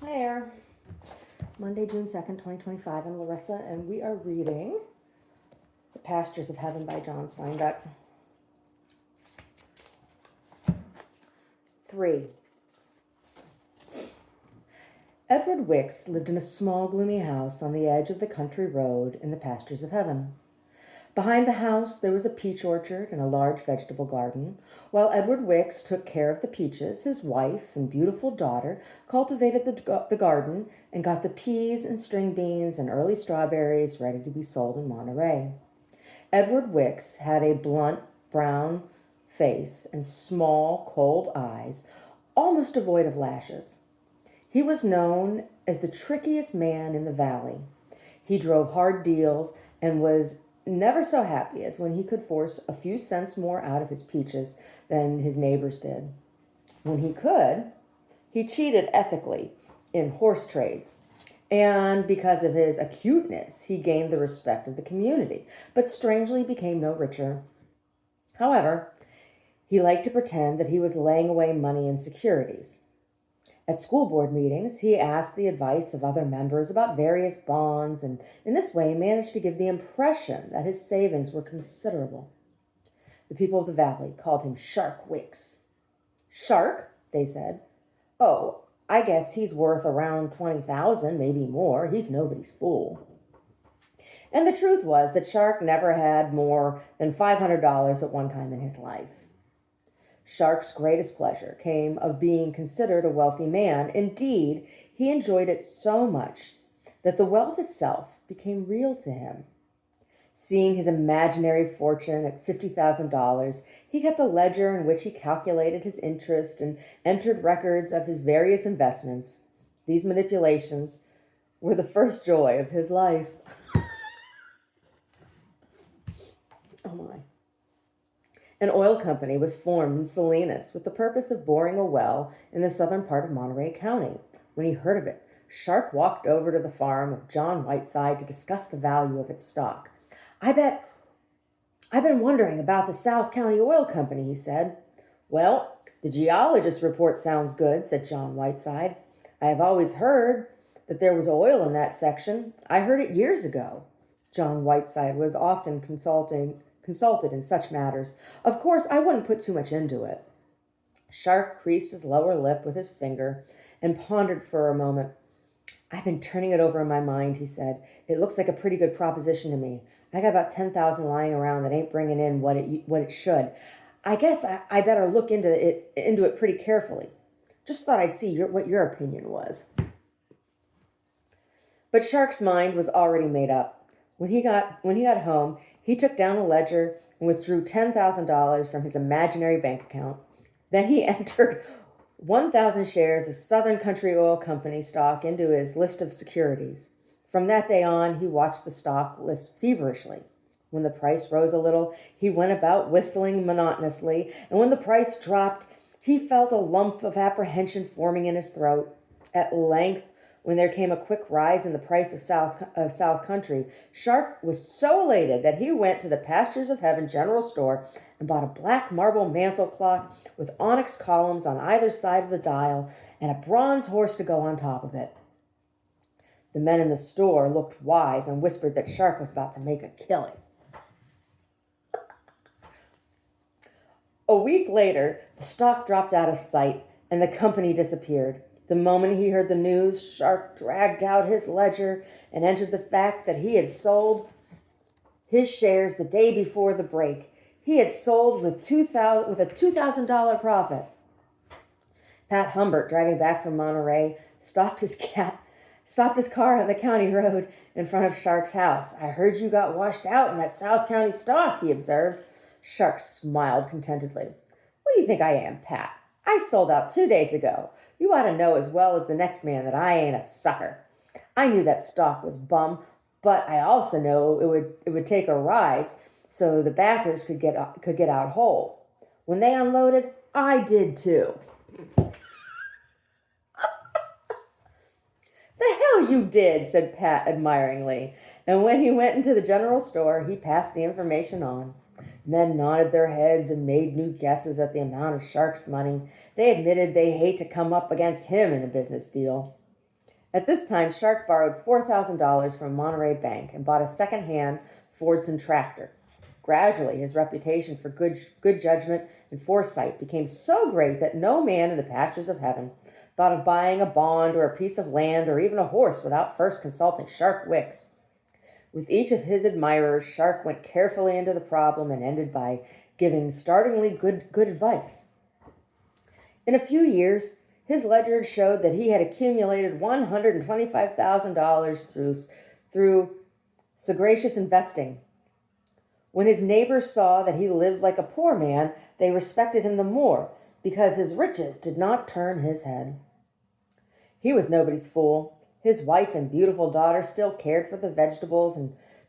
Hi there. Monday, June 2nd, 2025. I'm Larissa, and we are reading The Pastures of Heaven by John Steinbeck. 3. Edward Wicks lived in a small, gloomy house on the edge of the country road in the Pastures of Heaven. Behind the house there was a peach orchard and a large vegetable garden. While Edward Wicks took care of the peaches, his wife and beautiful daughter cultivated the garden and got the peas and string beans and early strawberries ready to be sold in Monterey. Edward Wicks had a blunt brown face and small, cold eyes, almost devoid of lashes. He was known as the trickiest man in the valley. He drove hard deals and was never so happy as when he could force a few cents more out of his peaches than his neighbors did. When he could, he cheated ethically in horse trades. And because of his acuteness, he gained the respect of the community, but strangely became no richer. However, he liked to pretend that he was laying away money in securities. At school board meetings, he asked the advice of other members about various bonds, and in this way managed to give the impression that his savings were considerable. The people of the valley called him Shark Wicks. Shark, they said. Oh, I guess he's worth around 20,000, maybe more. He's nobody's fool. And the truth was that Shark never had more than $500 at one time in his life. Shark's greatest pleasure came of being considered a wealthy man. Indeed, he enjoyed it so much that the wealth itself became real to him. Seeing his imaginary fortune at $50,000, he kept a ledger in which he calculated his interest and entered records of his various investments. These manipulations were the first joy of his life. Oh my. An oil company was formed in Salinas with the purpose of boring a well in the southern part of Monterey County. When he heard of it, Shark walked over to the farm of John Whiteside to discuss the value of its stock. I've been wondering about the South County Oil Company, he said. Well, the geologist's report sounds good, said John Whiteside. I have always heard that there was oil in that section. I heard it years ago. John Whiteside was often consulted in such matters. Of course, I wouldn't put too much into it. Shark creased his lower lip with his finger and pondered for a moment. I've been turning it over in my mind, he said. It looks like a pretty good proposition to me. I got about 10,000 lying around that ain't bringing in what it should. I guess I better look into it pretty carefully. Just thought I'd see what your opinion was. But Shark's mind was already made up. When he got home, he took down a ledger and withdrew $10,000 from his imaginary bank account. Then he entered 1,000 shares of Southern Country Oil Company stock into his list of securities. From that day on, he watched the stock list feverishly. When the price rose a little, he went about whistling monotonously, and when the price dropped, he felt a lump of apprehension forming in his throat. At length, when there came a quick rise in the price of South Country, Shark was so elated that he went to the Pastures of Heaven general store and bought a black marble mantel clock with onyx columns on either side of the dial and a bronze horse to go on top of it. The men in the store looked wise and whispered that Shark was about to make a killing. A week later, the stock dropped out of sight and the company disappeared. The moment he heard the news, Shark dragged out his ledger and entered the fact that he had sold his shares the day before the break. He had sold with a $2,000 profit. Pat Humbert, driving back from Monterey, stopped his car on the county road in front of Shark's house. I heard you got washed out in that South County stock, he observed. Shark smiled contentedly. What do you think I am, Pat? I sold out 2 days ago. You ought to know as well as the next man that I ain't a sucker. I knew that stock was bum, but I also know it would take a rise so the backers could get out whole. When they unloaded, I did too. The hell you did, said Pat admiringly. And when he went into the general store, he passed the information on. Men nodded their heads and made new guesses at the amount of Shark's money. They admitted they hate to come up against him in a business deal. At this time, Shark borrowed $4,000 from a Monterey bank and bought a second-hand Fordson tractor. Gradually, his reputation for good judgment and foresight became so great that no man in the pastures of heaven thought of buying a bond or a piece of land or even a horse without first consulting Shark Wicks. With each of his admirers, Shark went carefully into the problem and ended by giving startlingly good advice. In a few years, his ledger showed that he had accumulated $125,000 through sagacious investing. When his neighbors saw that he lived like a poor man, they respected him the more because his riches did not turn his head. He was nobody's fool. His wife and beautiful daughter still cared for the vegetables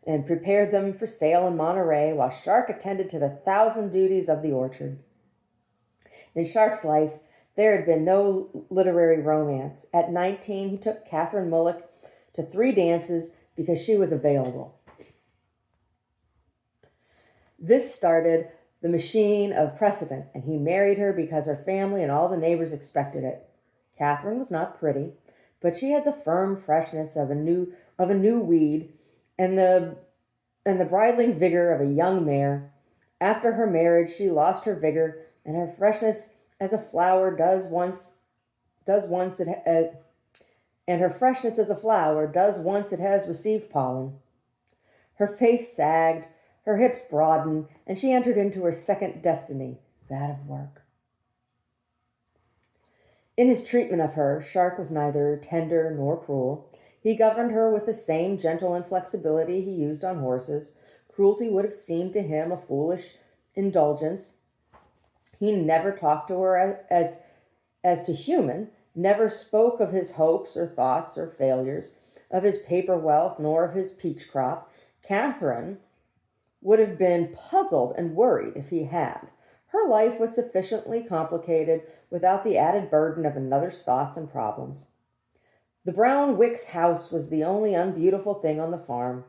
and prepared them for sale in Monterey, while Shark attended to the 1,000 duties of the orchard. In Shark's life, there had been no literary romance. At 19, he took Catherine Mullock to 3 dances because she was available. This started the machine of precedent, and he married her because her family and all the neighbors expected it. Catherine was not pretty, but she had the firm freshness of a new weed and the bridling vigor of a young mare. After her marriage, she lost her vigor, and her freshness as a flower does once it has received pollen. Her face sagged, her hips broadened, and she entered into her second destiny, that of work. In his treatment of her, Shark was neither tender nor cruel. He governed her with the same gentle inflexibility he used on horses. Cruelty would have seemed to him a foolish indulgence. He never talked to her as to human, never spoke of his hopes or thoughts or failures, of his paper wealth, nor of his peach crop. Catherine would have been puzzled and worried if he had. Her life was sufficiently complicated without the added burden of another's thoughts and problems. The brown Wicks house was the only unbeautiful thing on the farm.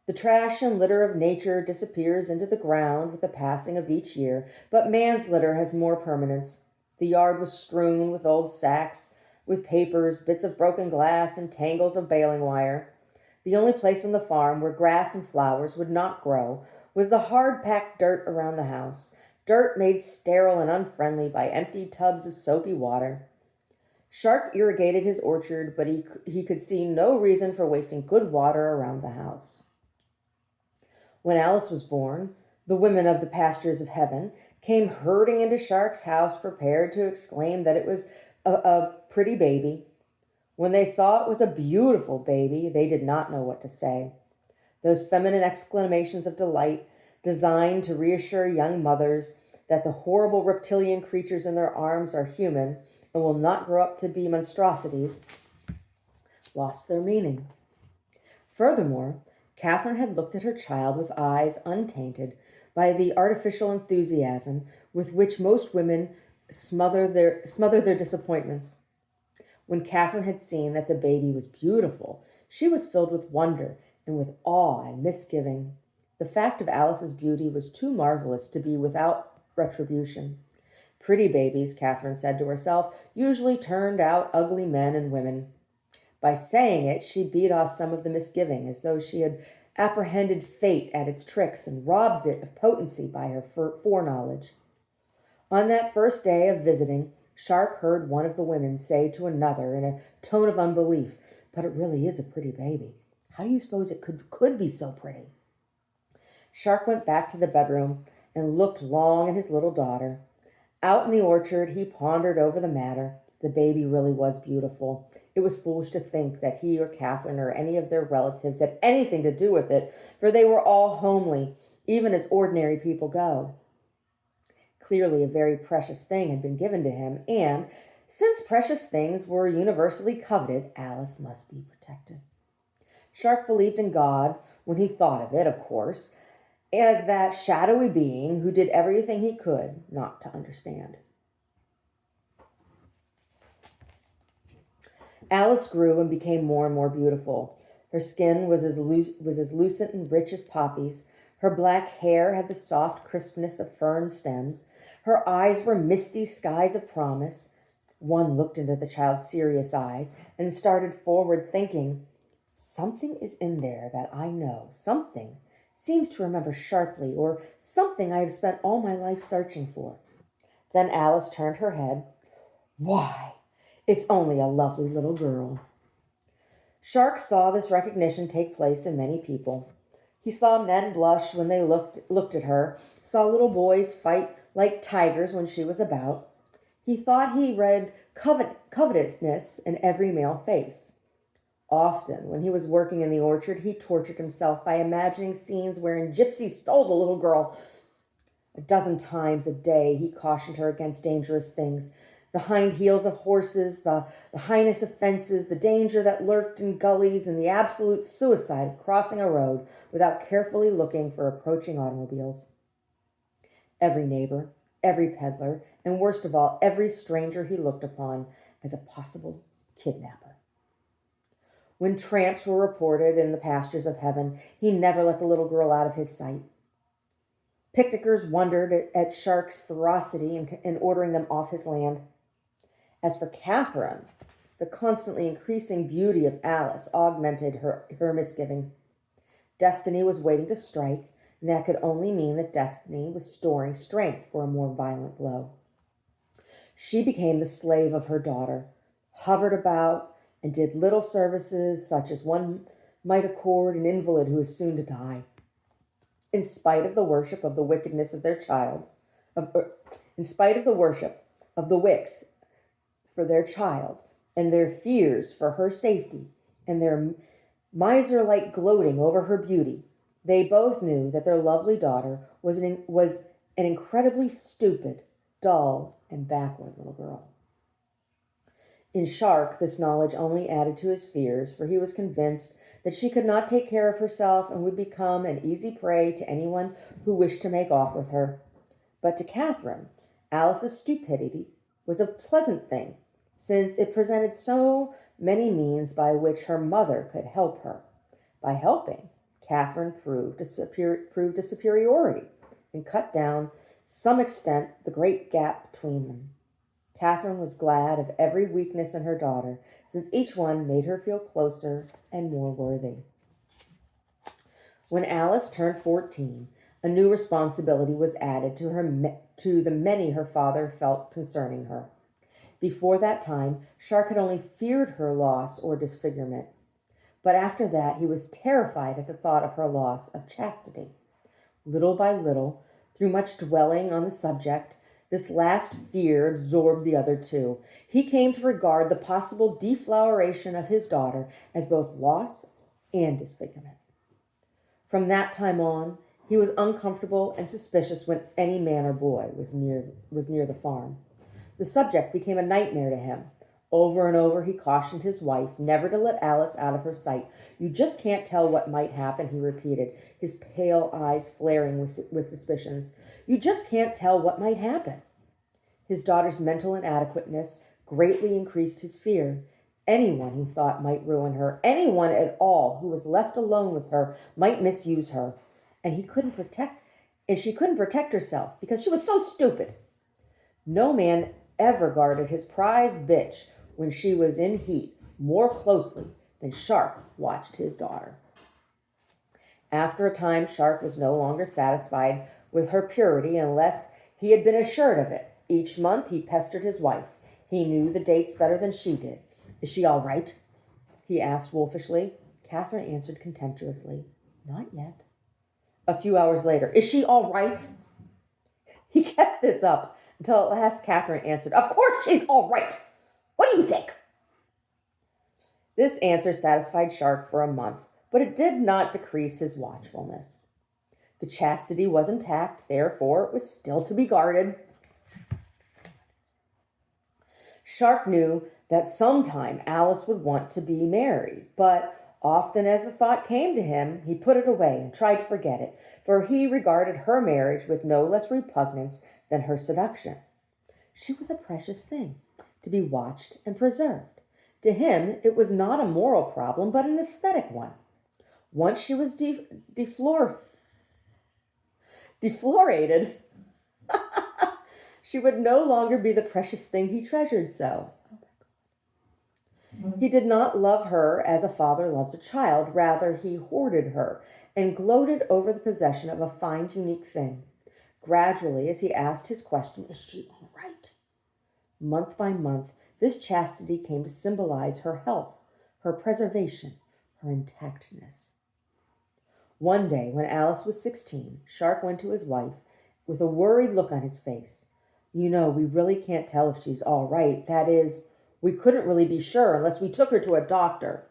The trash and litter of nature disappears into the ground with the passing of each year, but man's litter has more permanence. The yard was strewn with old sacks, with papers, bits of broken glass, and tangles of baling wire. The only place on the farm where grass and flowers would not grow was the hard-packed dirt around the house, dirt made sterile and unfriendly by empty tubs of soapy water. Shark irrigated his orchard, but he could see no reason for wasting good water around the house. When Alice was born, the women of the pastures of heaven came herding into Shark's house, prepared to exclaim that it was a pretty baby. When they saw it was a beautiful baby, they did not know what to say. Those feminine exclamations of delight, designed to reassure young mothers that the horrible reptilian creatures in their arms are human and will not grow up to be monstrosities, lost their meaning. Furthermore, Catherine had looked at her child with eyes untainted by the artificial enthusiasm with which most women smother their disappointments. When Catherine had seen that the baby was beautiful, she was filled with wonder and with awe and misgiving. The fact of Alice's beauty was too marvelous to be without retribution. Pretty babies, Catherine said to herself, usually turned out ugly men and women. By saying it, she beat off some of the misgiving, as though she had apprehended fate at its tricks and robbed it of potency by her foreknowledge. On that first day of visiting, Shark heard one of the women say to another in a tone of unbelief, "But it really is a pretty baby. How do you suppose it could be so pretty?" Shark went back to the bedroom and looked long at his little daughter. Out in the orchard, he pondered over the matter. The baby really was beautiful. It was foolish to think that he or Catherine or any of their relatives had anything to do with it, for they were all homely, even as ordinary people go. Clearly, a very precious thing had been given to him, and since precious things were universally coveted, Alice must be protected. Shark believed in God when he thought of it, of course, as that shadowy being who did everything he could not to understand. Alice grew and became more and more beautiful. Her skin was as lucent and rich as poppies. Her black hair had the soft crispness of fern stems. Her eyes were misty skies of promise. One looked into the child's serious eyes and started forward, thinking, something is in there that I know, something seems to remember sharply, or something I have spent all my life searching for. Then Alice turned her head. Why, it's only a lovely little girl. Shark saw this recognition take place in many people. He saw men blush when they looked at her, saw little boys fight like tigers when she was about. He thought he read covetousness in every male face. Often, when he was working in the orchard, he tortured himself by imagining scenes wherein gypsies stole the little girl. A dozen times a day he cautioned her against dangerous things, the hind heels of horses, the highness of fences, the danger that lurked in gullies, and the absolute suicide of crossing a road without carefully looking for approaching automobiles. Every neighbor, every peddler, and worst of all, every stranger he looked upon as a possible kidnapper. When tramps were reported in the pastures of heaven, he never let the little girl out of his sight. Picnickers wondered at Shark's ferocity in ordering them off his land. As for Catherine, the constantly increasing beauty of Alice augmented her misgiving. Destiny was waiting to strike, and that could only mean that Destiny was storing strength for a more violent blow. She became the slave of her daughter, hovered about, and did little services such as one might accord an invalid who is soon to die. In spite of the worship of the wickedness of their child, in spite of the worship of the Wicks for their child, and their fears for her safety, and their miser-like gloating over her beauty, they both knew that their lovely daughter was an incredibly stupid, dull, and backward little girl. In Shark, this knowledge only added to his fears, for he was convinced that she could not take care of herself and would become an easy prey to anyone who wished to make off with her. But to Catherine, Alice's stupidity was a pleasant thing, since it presented so many means by which her mother could help her. By helping, Catherine proved a superiority and cut down, some extent, the great gap between them. Catherine was glad of every weakness in her daughter, since each one made her feel closer and more worthy. When Alice turned 14, a new responsibility was added to the many her father felt concerning her. Before that time, Shark had only feared her loss or disfigurement. But after that, he was terrified at the thought of her loss of chastity. Little by little, through much dwelling on the subject, this last fear absorbed the other two. He came to regard the possible defloweration of his daughter as both loss and disfigurement. From that time on, he was uncomfortable and suspicious when any man or boy was near the farm. The subject became a nightmare to him. Over and over he cautioned his wife never to let Alice out of her sight. You just can't tell what might happen, he repeated, his pale eyes flaring with suspicions. You just can't tell what might happen. His daughter's mental inadequateness greatly increased his fear. Anyone, he thought, might ruin her. Anyone at all who was left alone with her might misuse her. And she couldn't protect herself because she was so stupid. No man ever guarded his prize bitch when she was in heat more closely than Shark watched his daughter. After a time, Shark was no longer satisfied with her purity unless he had been assured of it. Each month he pestered his wife. He knew the dates better than she did. Is she all right? He asked wolfishly. Catherine answered contemptuously, not yet. A few hours later, is she all right? He kept this up until at last Catherine answered, of course she's all right. What do you think? This answer satisfied Shark for a month, but it did not decrease his watchfulness. The chastity was intact, therefore it was still to be guarded. Shark knew that sometime Alice would want to be married, but often as the thought came to him, he put it away and tried to forget it, for he regarded her marriage with no less repugnance than her seduction. She was a precious thing, to be watched and preserved. To him, it was not a moral problem, but an aesthetic one. Once she was deflorated, She would no longer be the precious thing he treasured so. He did not love her as a father loves a child. Rather, he hoarded her and gloated over the possession of a fine, unique thing. Gradually, as he asked his question, "Is she all right?" Month by month, this chastity came to symbolize her health, her preservation, her intactness. One day, when Alice was 16, Shark went to his wife with a worried look on his face. "You know, we really can't tell if she's all right. That is, we couldn't really be sure unless we took her to a doctor."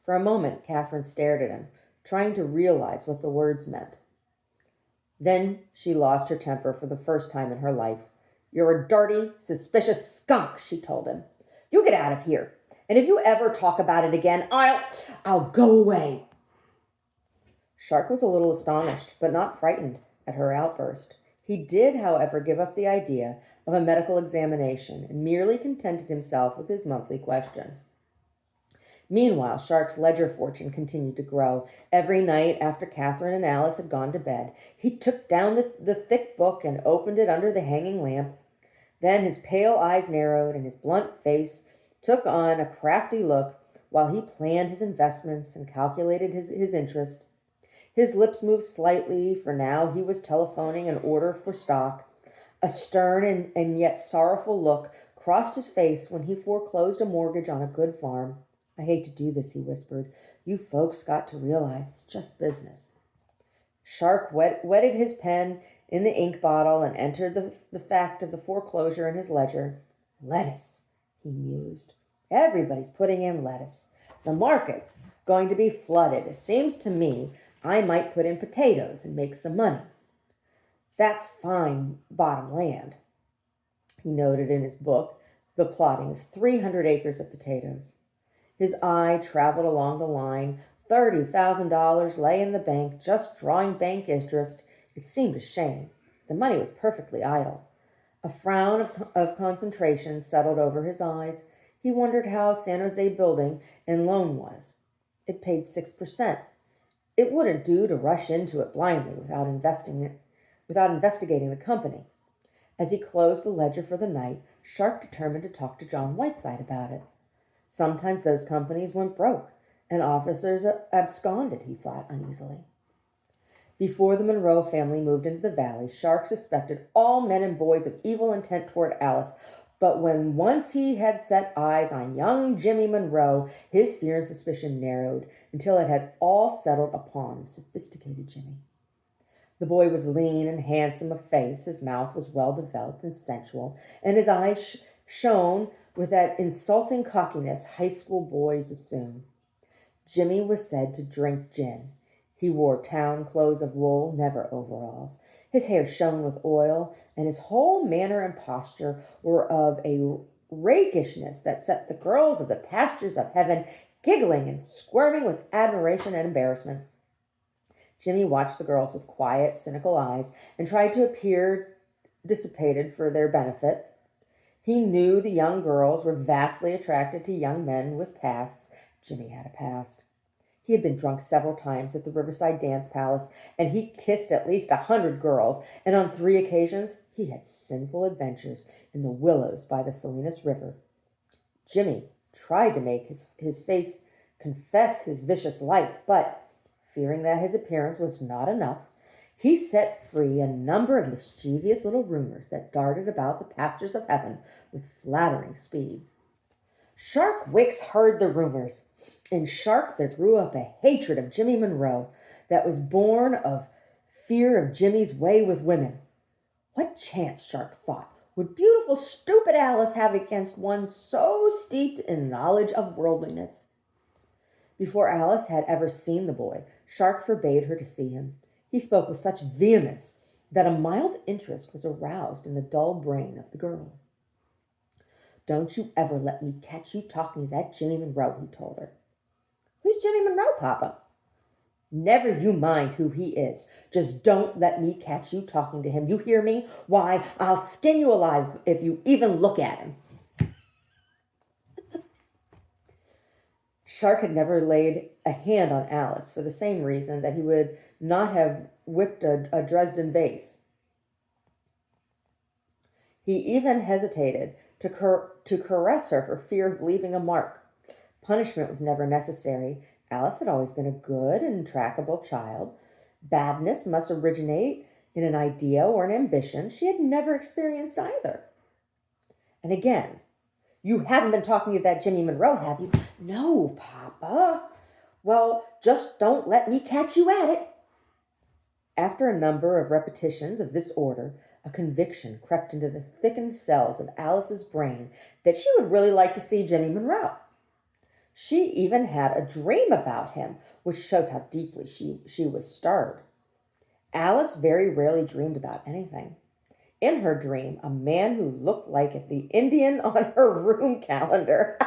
For a moment, Catherine stared at him, trying to realize what the words meant. Then she lost her temper for the first time in her life. "You're a dirty, suspicious skunk," she told him. "You get out of here. And if you ever talk about it again, I'll go away." Shark was a little astonished, but not frightened at her outburst. He did, however, give up the idea of a medical examination and merely contented himself with his monthly question. Meanwhile, Shark's ledger fortune continued to grow. Every night after Catherine and Alice had gone to bed, he took down the thick book and opened it under the hanging lamp. Then his pale eyes narrowed and his blunt face took on a crafty look while he planned his investments and calculated his interest. His lips moved slightly, for now he was telephoning an order for stock. A stern and yet sorrowful look crossed his face when he foreclosed a mortgage on a good farm. "I hate to do this," he whispered. "You folks got to realize it's just business." Shark wetted his pen in the ink bottle and entered the fact of the foreclosure in his ledger. "Lettuce," he mused. "Everybody's putting in lettuce. The market's going to be flooded. It seems to me I might put in potatoes and make some money. That's fine bottom land." He noted in his book the plotting of 300 acres of potatoes. His eye traveled along the line. $30,000 lay in the bank, just drawing bank interest. It seemed a shame. The money was perfectly idle. A frown of concentration settled over his eyes. He wondered how San Jose building and loan was. It paid 6%. It wouldn't do to rush into it blindly without investigating the company. As he closed the ledger for the night, Shark determined to talk to John Whiteside about it. Sometimes those companies went broke, and officers absconded, he thought uneasily. Before the Monroe family moved into the valley, Shark suspected all men and boys of evil intent toward Alice, but when once he had set eyes on young Jimmy Monroe, his fear and suspicion narrowed until it had all settled upon the sophisticated Jimmy. The boy was lean and handsome of face, his mouth was well developed and sensual, and his eyes shone with that insulting cockiness high school boys assume. Jimmy was said to drink gin. He wore town clothes of wool, never overalls. His hair shone with oil, and his whole manner and posture were of a rakishness that set the girls of the pastures of heaven giggling and squirming with admiration and embarrassment. Jimmy watched the girls with quiet, cynical eyes and tried to appear dissipated for their benefit. He knew the young girls were vastly attracted to young men with pasts. Jimmy had a past. He had been drunk several times at the Riverside Dance Palace, and he kissed at least 100 girls, and on 3 occasions he had sinful adventures in the willows by the Salinas River. Jimmy tried to make his face confess his vicious life, but, fearing that his appearance was not enough, he set free a number of mischievous little rumors that darted about the pastures of heaven with flattering speed. Shark Wicks heard the rumors. In Shark there grew up a hatred of Jimmy Monroe that was born of fear of Jimmy's way with women. What chance, Shark thought, would beautiful, stupid Alice have against one so steeped in knowledge of worldliness? Before Alice had ever seen the boy, Shark forbade her to see him. He spoke with such vehemence that a mild interest was aroused in the dull brain of the girl. "Don't you ever let me catch you talking to that Jimmy Monroe," he told her. "Who's Jimmy Monroe, Papa?" "Never you mind who he is. Just don't let me catch you talking to him. You hear me? Why, I'll skin you alive if you even look at him." Shark had never laid a hand on Alice for the same reason that he would not have whipped a Dresden vase. He even hesitated to caress her for fear of leaving a mark. Punishment was never necessary. Alice had always been a good and trackable child. Badness must originate in an idea or an ambition. She had never experienced either. And again, you haven't been talking to that Jimmy Monroe, have you? No, Papa. Well, just don't let me catch you at it. After a number of repetitions of this order, a conviction crept into the thickened cells of Alice's brain that she would really like to see Jimmy Monroe. She even had a dream about him, which shows how deeply she was stirred. Alice very rarely dreamed about anything. In her dream, a man who looked like the Indian on her room calendar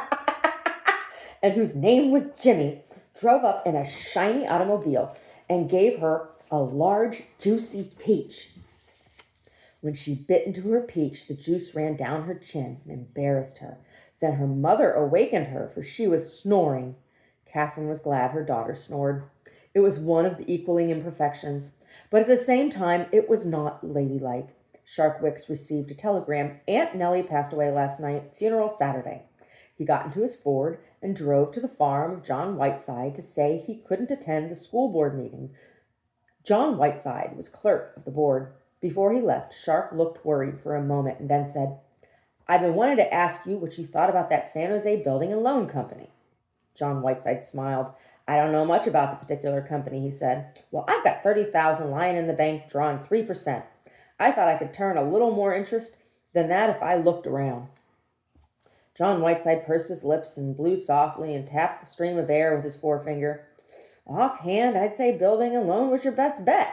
and whose name was Jimmy drove up in a shiny automobile and gave her a large, juicy peach. When she bit into her peach, the juice ran down her chin and embarrassed her. Then her mother awakened her, for she was snoring. Catherine was glad her daughter snored. It was one of the equaling imperfections, but at the same time it was not ladylike. Shark Wicks received a telegram. Aunt Nellie passed away last night, funeral Saturday. He got into his Ford and drove to the farm of John Whiteside to say he couldn't attend the school board meeting. John Whiteside was clerk of the board. Before he left, Shark looked worried for a moment and then said, "I've been wanting to ask you what you thought about that San Jose Building and Loan Company." John Whiteside smiled. "I don't know much about the particular company," he said. "Well, I've got $30,000 lying in the bank drawing 3%. I thought I could turn a little more interest than that if I looked around." John Whiteside pursed his lips and blew softly and tapped the stream of air with his forefinger. "Offhand, I'd say building and loan was your best bet."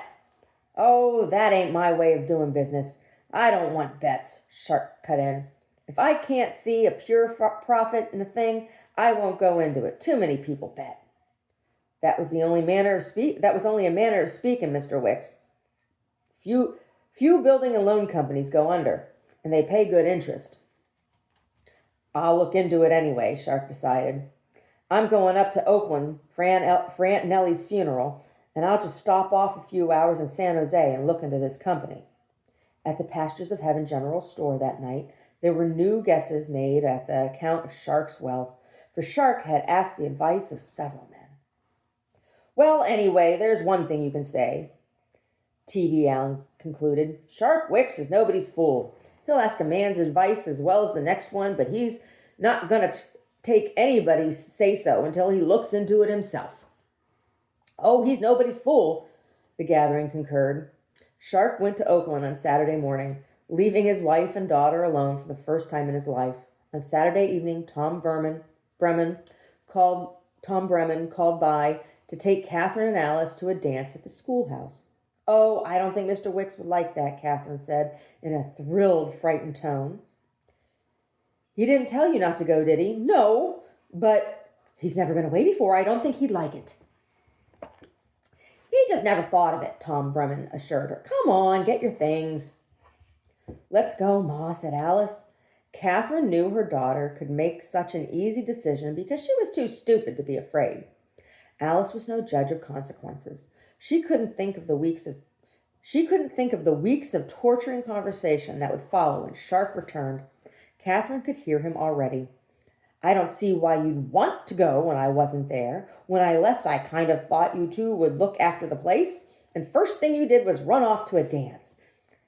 "Oh, that ain't my way of doing business. I don't want bets," Shark cut in. "If I can't see a pure profit in a thing, I won't go into it. Too many people bet." That was only a manner of speaking, Mr. Wicks. Few building and loan companies go under, and they pay good interest. "I'll look into it anyway," Shark decided. "I'm going up to Oakland for Aunt Nellie's funeral, and I'll just stop off a few hours in San Jose and look into this company." At the Pastures of Heaven General Store that night, there were new guesses made at the account of Shark's wealth, for Shark had asked the advice of several men. "Well, anyway, there's one thing you can say," T.B. Allen concluded. "Shark Wicks is nobody's fool. He'll ask a man's advice as well as the next one, but he's not going to take anybody's say-so until he looks into it himself." "Oh, he's nobody's fool," the gathering concurred. Shark went to Oakland on Saturday morning, leaving his wife and daughter alone for the first time in his life. On Saturday evening, Tom Bremen called by to take Catherine and Alice to a dance at the schoolhouse. "Oh, I don't think Mr. Wicks would like that," Catherine said in a thrilled, frightened tone. "He didn't tell you not to go, did he?" "No, but he's never been away before. I don't think he'd like it." "He just never thought of it," Tom Bremen assured her. "Come on, get your things." "Let's go, Ma," said Alice. Catherine knew her daughter could make such an easy decision because she was too stupid to be afraid. Alice was no judge of consequences. She couldn't think of the weeks of torturing conversation that would follow when Shark returned. Catherine could hear him already. "I don't see why you'd want to go when I wasn't there. When I left, I kind of thought you two would look after the place, and first thing you did was run off to a dance."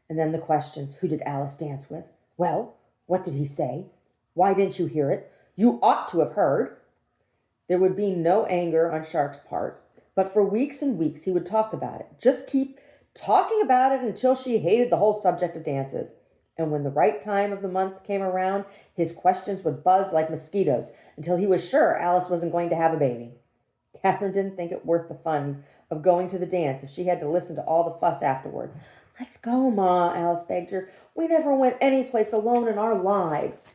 And then the questions. Who did Alice dance with? Well, what did he say? Why didn't you hear it? You ought to have heard. There would be no anger on Shark's part, but for weeks and weeks he would talk about it. Just keep talking about it until she hated the whole subject of dances. And when the right time of the month came around, his questions would buzz like mosquitoes until he was sure Alice wasn't going to have a baby. Catherine didn't think it worth the fun of going to the dance if she had to listen to all the fuss afterwards. "Let's go, Ma," Alice begged her. "We never went any place alone in our lives."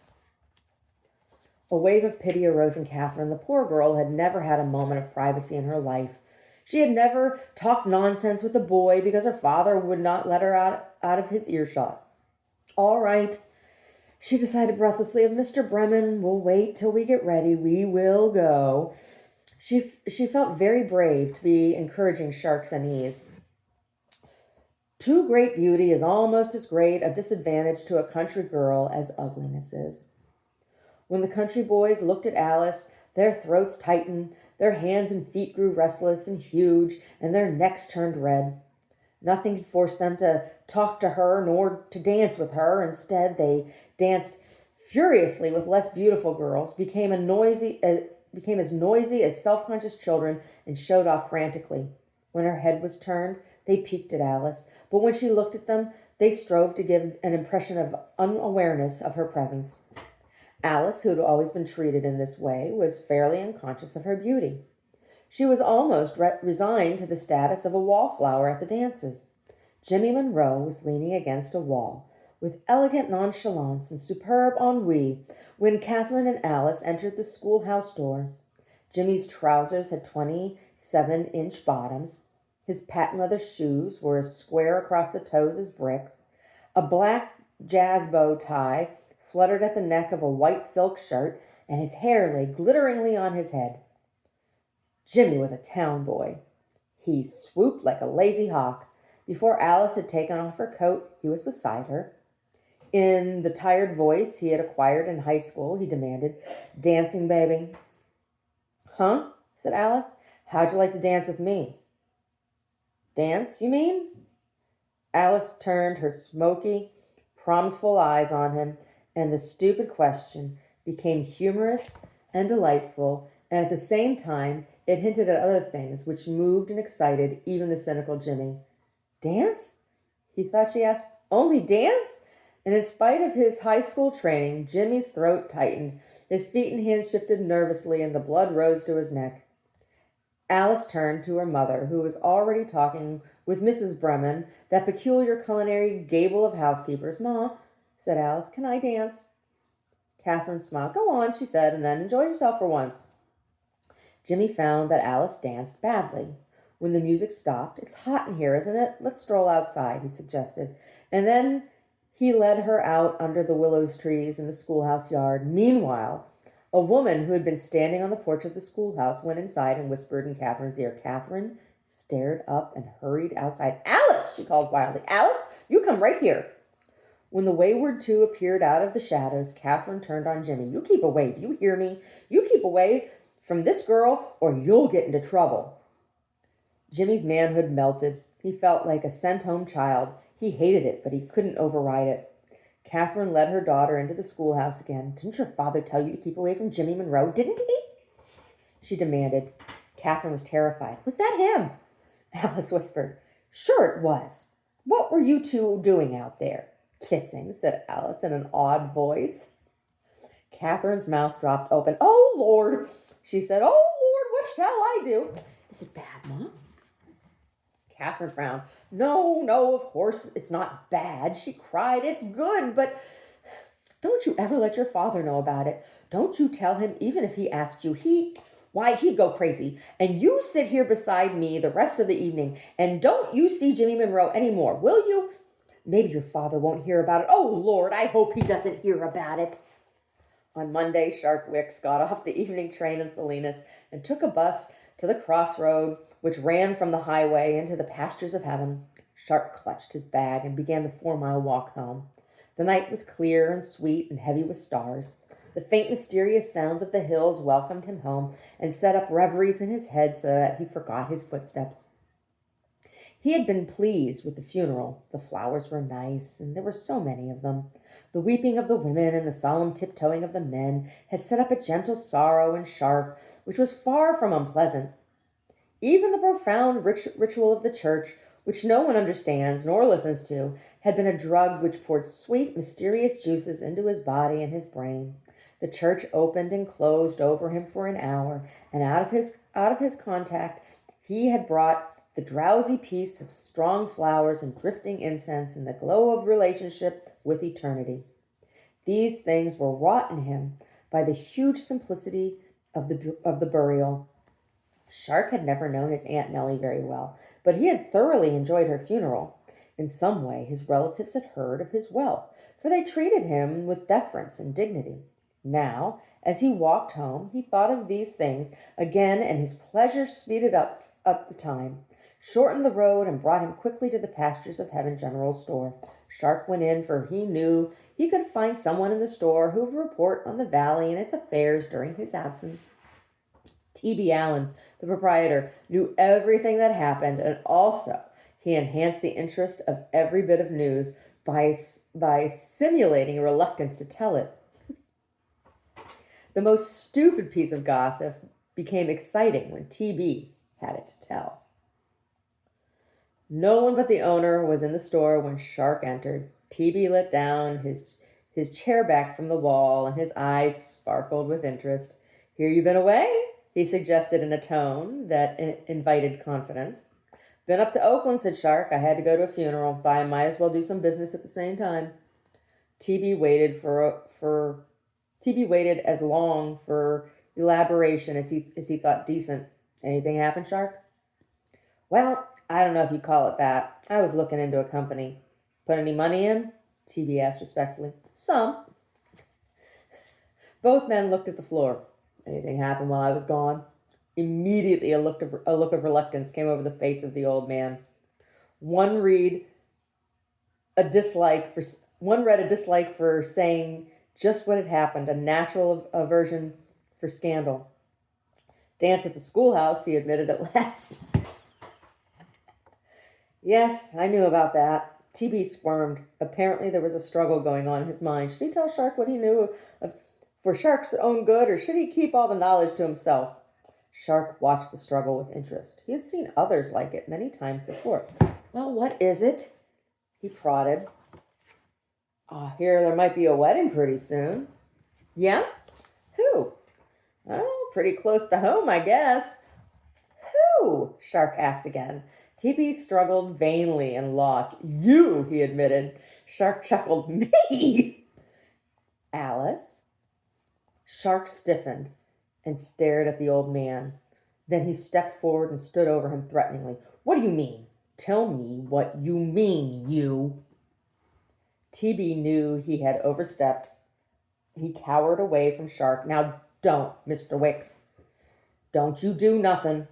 A wave of pity arose in Catherine. The poor girl had never had a moment of privacy in her life. She had never talked nonsense with a boy because her father would not let her out of his earshot. "All right," she decided breathlessly. "If Mr. Bremen will wait till we get ready, we will go." She felt very brave to be encouraging Shark's unease. Too great beauty is almost as great a disadvantage to a country girl as ugliness is. When the country boys looked at Alice, their throats tightened, their hands and feet grew restless and huge, and their necks turned red. Nothing could force them to talk to her nor to dance with her. Instead, they danced furiously with less beautiful girls, became as noisy as self-conscious children, and showed off frantically. When her head was turned, they peeked at Alice, but when she looked at them, they strove to give an impression of unawareness of her presence. Alice, who had always been treated in this way, was fairly unconscious of her beauty. She was almost resigned to the status of a wallflower at the dances. Jimmy Monroe was leaning against a wall, with elegant nonchalance and superb ennui, when Catherine and Alice entered the schoolhouse door. Jimmy's trousers had 27-inch bottoms. His patent leather shoes were as square across the toes as bricks. A black jazz bow tie fluttered at the neck of a white silk shirt, and his hair lay glitteringly on his head. Jimmy was a town boy. He swooped like a lazy hawk. Before Alice had taken off her coat, he was beside her. In the tired voice he had acquired in high school, he demanded, "Dancing, baby?" "Huh?" said Alice. "How'd you like to dance with me?" "Dance, you mean?" Alice turned her smoky, promiseful eyes on him, and the stupid question became humorous and delightful, and at the same time it hinted at other things which moved and excited even the cynical Jimmy. "Dance?" he thought she asked. "Only dance?" And in spite of his high school training, Jimmy's throat tightened, his feet and hands shifted nervously, and the blood rose to his neck. Alice turned to her mother, who was already talking with Mrs. Bremen, that peculiar culinary gable of housekeepers. "Ma," said Alice, "can I dance?" Catherine smiled. "Go on," she said, "and then enjoy yourself for once." Jimmy found that Alice danced badly. When the music stopped, "It's hot in here, isn't it? Let's stroll outside," he suggested. And then he led her out under the willow trees in the schoolhouse yard. Meanwhile, a woman who had been standing on the porch of the schoolhouse went inside and whispered in Catherine's ear. Catherine stared up and hurried outside. "Alice!" she called wildly. "Alice, you come right here." When the wayward two appeared out of the shadows, Catherine turned on Jimmy. "You keep away, do you hear me? You keep away from this girl or you'll get into trouble." Jimmy's manhood melted. He felt like a sent-home child. He hated it, but he couldn't override it. Catherine led her daughter into the schoolhouse again. "Didn't your father tell you to keep away from Jimmy Monroe, didn't he?" she demanded. Catherine was terrified. "Was that him?" Alice whispered. "Sure it was. What were you two doing out there?" "Kissing," said Alice in an awed voice. Catherine's mouth dropped open. "Oh, Lord," she said. "Oh, Lord, what shall I do?" "Is it bad, Mom?" Catherine frowned. No, of course it's not bad," she cried. "It's good, but don't you ever let your father know about it. Don't you tell him, even if he asked you. He'd go crazy. And you sit here beside me the rest of the evening, and don't you see Jimmy Monroe anymore, will you? Maybe your father won't hear about it. Oh, Lord, I hope he doesn't hear about it." On Monday, Shark Wicks got off the evening train in Salinas and took a bus to the crossroad which ran from the highway into the pastures of heaven. Shark clutched his bag and began the 4-mile walk home. The night was clear and sweet and heavy with stars. The faint, mysterious sounds of the hills welcomed him home and set up reveries in his head so that he forgot his footsteps. He had been pleased with the funeral. The flowers were nice, and there were so many of them. The weeping of the women and the solemn tiptoeing of the men had set up a gentle sorrow in Shark, which was far from unpleasant. Even the profound ritual of the church, which no one understands nor listens to, had been a drug which poured sweet, mysterious juices into his body and his brain. The church opened and closed over him for an hour, and out of his contact he had brought the drowsy peace of strong flowers and drifting incense and the glow of relationship with eternity. These things were wrought in him by the huge simplicity of the burial. Shark had never known his Aunt Nellie very well, but he had thoroughly enjoyed her funeral. In some way his relatives had heard of his wealth, for they treated him with deference and dignity. Now, as he walked home, he thought of these things again, and his pleasure speeded up the time. shortened the road, and brought him quickly to the Pastures of Heaven General Store. Shark went in, for he knew he could find someone in the store who would report on the valley and its affairs during his absence. T.B. Allen, the proprietor, knew everything that happened, and also he enhanced the interest of every bit of news by simulating a reluctance to tell it. The most stupid piece of gossip became exciting when T.B. had it to tell. No one but the owner was in the store when Shark entered. T.B. let down his chair back from the wall, and his eyes sparkled with interest. "Hear you been away?" he suggested in a tone that invited confidence. "Been up to Oakland," said Shark. "I had to go to a funeral. Thought I might as well do some business at the same time." T.B. waited as long for elaboration as he thought decent. "Anything happen, Shark?" "Well, I don't know if you call it that. I was looking into a company." "Put any money in?" T.B. asked respectfully. "Some." Both men looked at the floor. "Anything happen while I was gone?" Immediately a look of reluctance came over the face of the old man. One read a dislike for saying just what had happened, a natural aversion for scandal. "Dance at the schoolhouse," he admitted at last. "Yes, I knew about that." T.B. squirmed. Apparently there was a struggle going on in his mind. Should he tell Shark what he knew for Shark's own good, or should he keep all the knowledge to himself? Shark watched the struggle with interest. He had seen others like it many times before. "Well, what is it?" he prodded. "I hear there might be a wedding pretty soon." "Yeah? Who?" "Oh, pretty close to home, I guess." "Who?" Shark asked again. T.B. struggled vainly and lost. "You," he admitted. Shark chuckled. "Me?" "Alice?" Shark stiffened and stared at the old man. Then he stepped forward and stood over him threateningly. "What do you mean? Tell me what you mean, you." T.B. knew he had overstepped. He cowered away from Shark. "Now don't, Mr. Wicks. Don't you do nothing.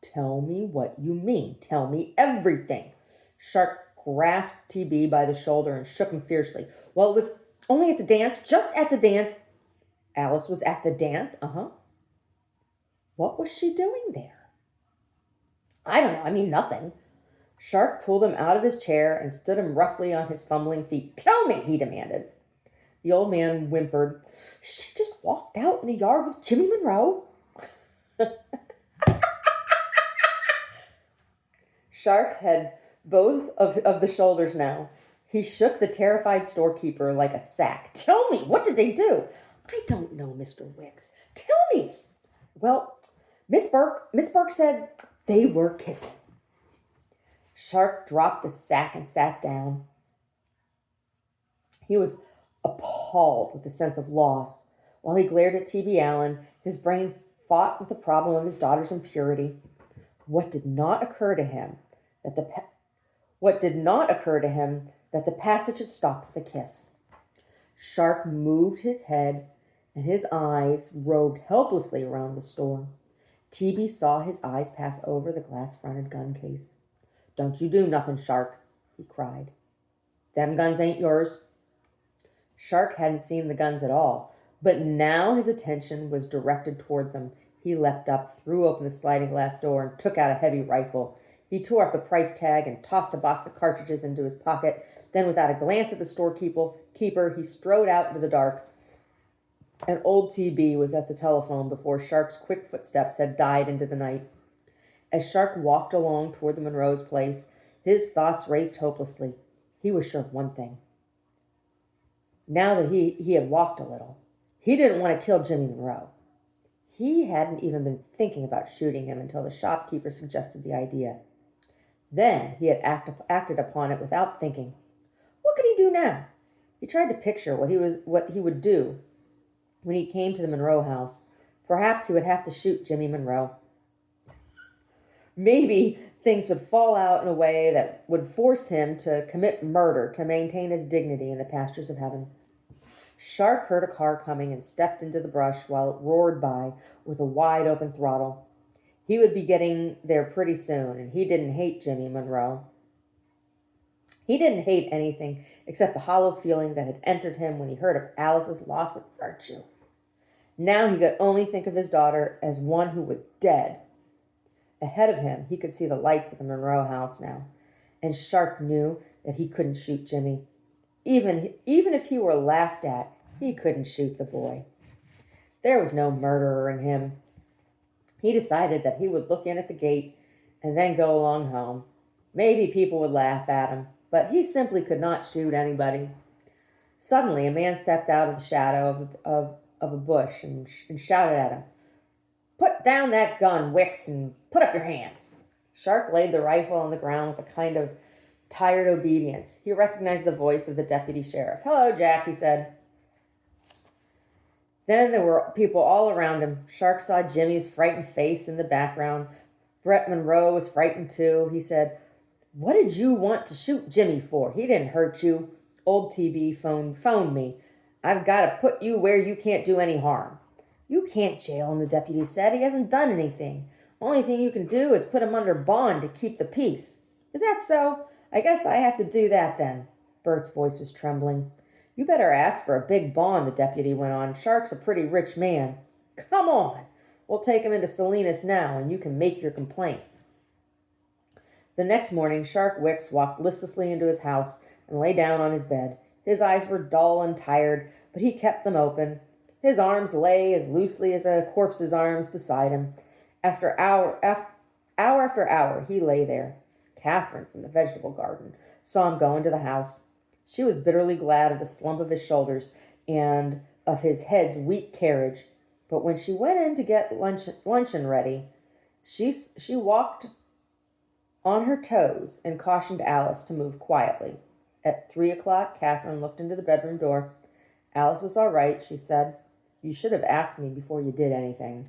Tell me what you mean. Tell me everything." Shark grasped T.B. by the shoulder and shook him fiercely. "Well, it was only at the dance, just at the dance." "Alice was at the dance?" "Uh-huh." "What was she doing there?" "I don't know. I mean, nothing." Shark pulled him out of his chair and stood him roughly on his fumbling feet. "Tell me," he demanded. The old man whimpered. "She just walked out in the yard with Jimmy Monroe." Shark had both of the shoulders now. He shook the terrified storekeeper like a sack. "Tell me, what did they do?" "I don't know, Mr. Wicks." "Tell me." "Well, Miss Burke said they were kissing." Shark dropped the sack and sat down. He was appalled with a sense of loss. While he glared at T.B. Allen, his brain fought with the problem of his daughter's impurity. What did not occur to him that the passage had stopped with a kiss. Shark moved his head, and his eyes roved helplessly around the store. T.B. saw his eyes pass over the glass-fronted gun case. "Don't you do nothing, Shark," he cried. "Them guns ain't yours." Shark hadn't seen the guns at all, but now his attention was directed toward them. He leapt up, threw open the sliding glass door, and took out a heavy rifle. He tore off the price tag and tossed a box of cartridges into his pocket. Then, without a glance at the storekeeper, he strode out into the dark. And old T.B. was at the telephone before Shark's quick footsteps had died into the night. As Shark walked along toward the Monroe's place, his thoughts raced hopelessly. He was sure of one thing. Now that he had walked a little, he didn't want to kill Jimmy Monroe. He hadn't even been thinking about shooting him until the shopkeeper suggested the idea. Then he had acted upon it without thinking. What could he do now? He tried to picture what he would do when he came to the Monroe house. Perhaps he would have to shoot Jimmy Monroe. Maybe things would fall out in a way that would force him to commit murder to maintain his dignity in the pastures of heaven. Shark heard a car coming and stepped into the brush while it roared by with a wide open throttle. He would be getting there pretty soon, and he didn't hate Jimmy Monroe. He didn't hate anything except the hollow feeling that had entered him when he heard of Alice's loss of virtue. Now he could only think of his daughter as one who was dead. Ahead of him, he could see the lights of the Monroe house now, and Shark knew that he couldn't shoot Jimmy. Even if he were laughed at, he couldn't shoot the boy. There was no murderer in him. He decided that he would look in at the gate and then go along home. Maybe people would laugh at him, but he simply could not shoot anybody. Suddenly, a man stepped out of the shadow of a bush and shouted at him, "Put down that gun, Wicks, and put up your hands." Shark laid the rifle on the ground with a kind of tired obedience. He recognized the voice of the deputy sheriff. "Hello, Jack," he said. Then there were people all around him. Shark saw Jimmy's frightened face in the background. Brett Monroe was frightened too. He said, "What did you want to shoot Jimmy for? He didn't hurt you. Old TB phoned me. I've got to put you where you can't do any harm." "You can't jail him," the deputy said. "He hasn't done anything. Only thing you can do is put him under bond to keep the peace." "Is that so? I guess I have to do that then." Bert's voice was trembling. "You better ask for a big bond," the deputy went on. "Shark's a pretty rich man." "Come on. We'll take him into Salinas now, and you can make your complaint." The next morning, Shark Wicks walked listlessly into his house and lay down on his bed. His eyes were dull and tired, but he kept them open. His arms lay as loosely as a corpse's arms beside him. Hour after hour, he lay there. Catherine, from the vegetable garden, saw him go into the house. She was bitterly glad of the slump of his shoulders and of his head's weak carriage. But when she went in to get luncheon ready, she walked on her toes and cautioned Alice to move quietly. At 3 o'clock, Catherine looked into the bedroom door. "Alice was all right," she said. "You should have asked me before you did anything."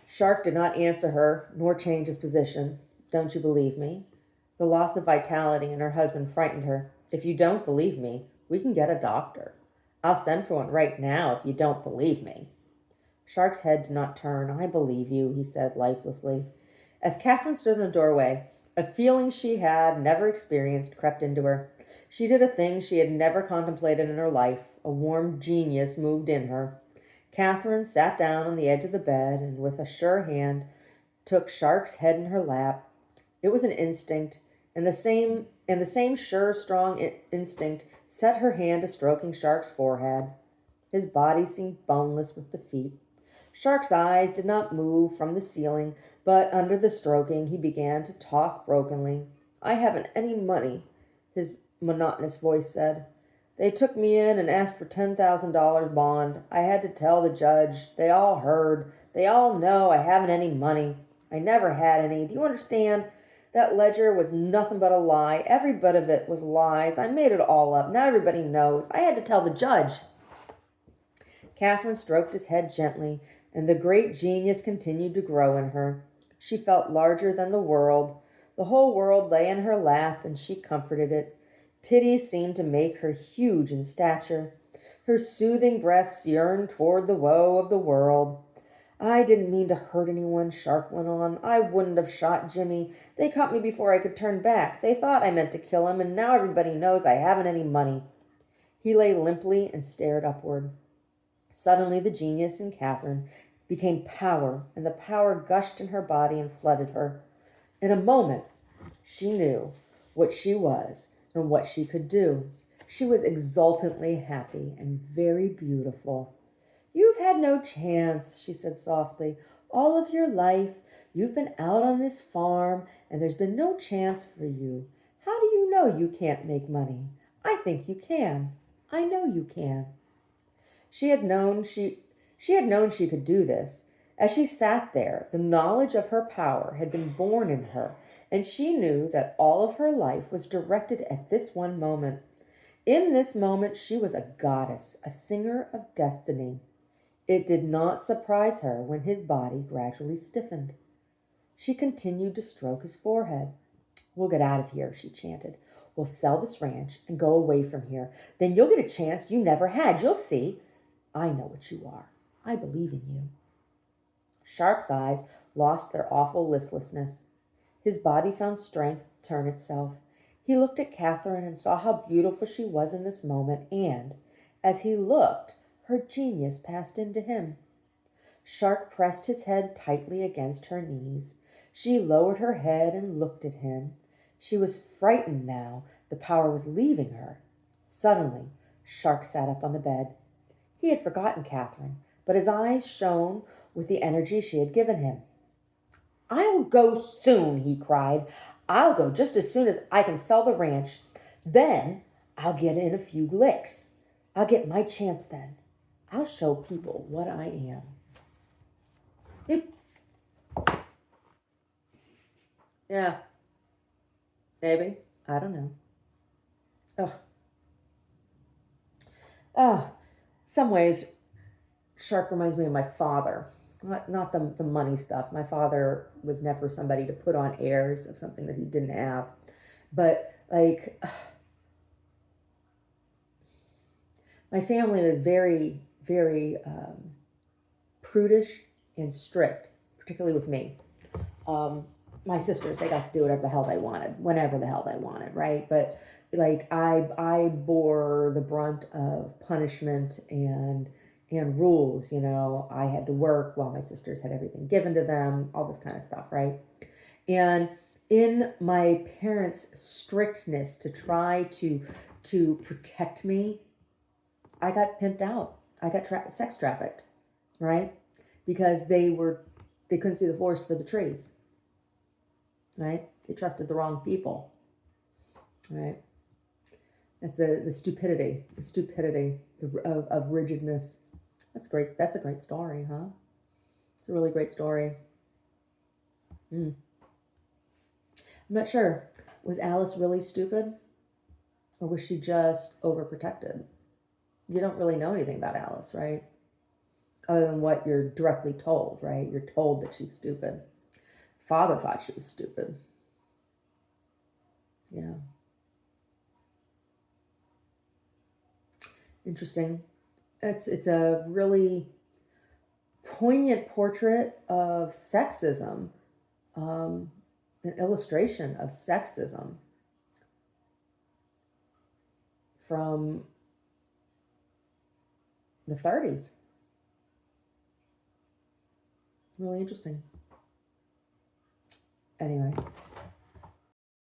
Shark did not answer her, nor change his position. "Don't you believe me?" The loss of vitality in her husband frightened her. "If you don't believe me, we can get a doctor. I'll send for one right now if you don't believe me." Shark's head did not turn. "I believe you," he said lifelessly. As Catherine stood in the doorway, a feeling she had never experienced crept into her. She did a thing she had never contemplated in her life. A warm genius moved in her. Catherine sat down on the edge of the bed and with a sure hand took Shark's head in her lap. It was an instinct, and the same sure, strong instinct set her hand to stroking Shark's forehead. His body seemed boneless with defeat. Shark's eyes did not move from the ceiling, but under the stroking he began to talk brokenly. "I haven't any money," his monotonous voice said. "They took me in and asked for $10,000 bond. I had to tell the judge. They all heard. They all know I haven't any money. I never had any. Do you understand? That ledger was nothing but a lie. Every bit of it was lies. I made it all up. Now everybody knows. I had to tell the judge." Catherine stroked his head gently, and the great genius continued to grow in her. She felt larger than the world. The whole world lay in her lap, and she comforted it. Pity seemed to make her huge in stature. Her soothing breasts yearned toward the woe of the world. "I didn't mean to hurt anyone," Shark went on. "I wouldn't have shot Jimmy. They caught me before I could turn back. They thought I meant to kill him, and now everybody knows I haven't any money." He lay limply and stared upward. Suddenly the genius in Catherine became power, and the power gushed in her body and flooded her. In a moment, she knew what she was and what she could do. She was exultantly happy and very beautiful. "You've had no chance," she said softly. "All of your life, you've been out on this farm, and there's been no chance for you. How do you know you can't make money? I think you can. I know you can." She had known she could do this. As she sat there, the knowledge of her power had been born in her, and she knew that all of her life was directed at this one moment. In this moment she was a goddess, a singer of destiny. It did not surprise her when his body gradually stiffened. She continued to stroke his forehead. "We'll get out of here," she chanted. "We'll sell this ranch and go away from here. Then you'll get a chance you never had. You'll see. I know what you are. I believe in you." Shark's eyes lost their awful listlessness. His body found strength to turn itself. He looked at Catherine and saw how beautiful she was in this moment, and, as he looked, her genius passed into him. Shark pressed his head tightly against her knees. She lowered her head and looked at him. She was frightened now. The power was leaving her. Suddenly, Shark sat up on the bed. He had forgotten Catherine, but his eyes shone with the energy she had given him. "I'll go soon," he cried. "I'll go just as soon as I can sell the ranch. Then I'll get in a few licks. I'll get my chance then. I'll show people what I am." Yeah, maybe. I don't know. Ugh. Oh, some ways, Shark reminds me of my father. Not the money stuff. My father was never somebody to put on airs of something that he didn't have. But, like, my family was very, very prudish and strict, particularly with me. Um, my sisters, they got to do whatever the hell they wanted, whenever the hell they wanted, right? But like I bore the brunt of punishment and rules. I had to work while my sisters had everything given to them, all this kind of stuff, right? And in my parents' strictness to try to protect me, I got pimped out. I got sex trafficked, right? Because they couldn't see the forest for the trees, right? They trusted the wrong people, right? That's the stupidity of rigidness. That's great. That's a great story, huh? It's a really great story. I'm not sure. Was Alice really stupid, or was she just overprotected? You don't really know anything about Alice, right? Other than what you're directly told, right? You're told that she's stupid. Father thought she was stupid. Yeah. Interesting. It's a really poignant portrait of sexism, an illustration of sexism from the 30s. Really interesting. Anyway.